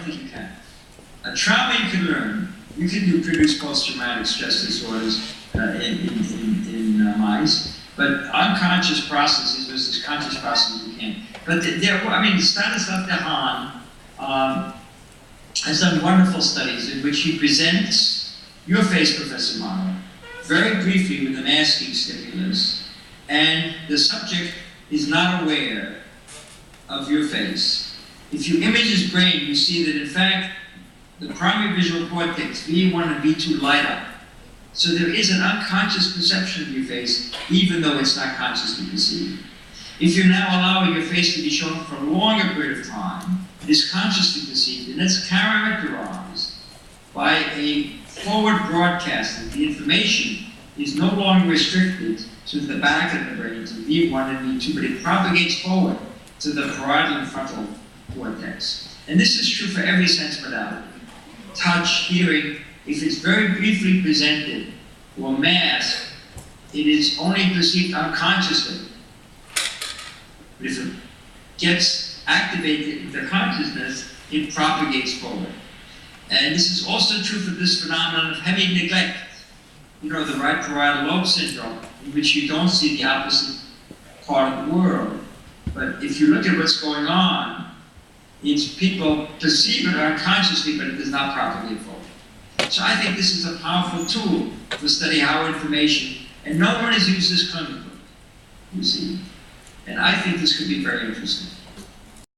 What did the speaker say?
think you can. A trauma you can learn. You can produce post-traumatic stress disorders in mice, but unconscious processes versus conscious processes you can't. But Stanislav Dehaene has done wonderful studies in which he presents your face, Professor Marlowe, very briefly with a masking stimulus, and the subject is not aware of your face. If you image his brain, you see that in fact the primary visual cortex, V1 and V2, light up. So there is an unconscious perception of your face, even though it's not consciously perceived. If you're now allowing your face to be shown for a longer period of time, it is consciously perceived, and it's characterized by a forward broadcasting. The information is no longer restricted to the back of the brain, to V1 and V2, but it propagates forward to the parietal and frontal cortex. And this is true for every sense modality. Touch, hearing, if it's very briefly presented or masked, it is only perceived unconsciously. But if it gets activated into consciousness, it propagates forward. And this is also true for this phenomenon of heavy neglect. You know, the right parietal lobe syndrome, in which you don't see the opposite part of the world. But if you look at what's going on, it's people perceive it unconsciously, but it does not propagate forward. So I think this is a powerful tool to study how information, and no one has used this clinically, you see. And I think this could be very interesting.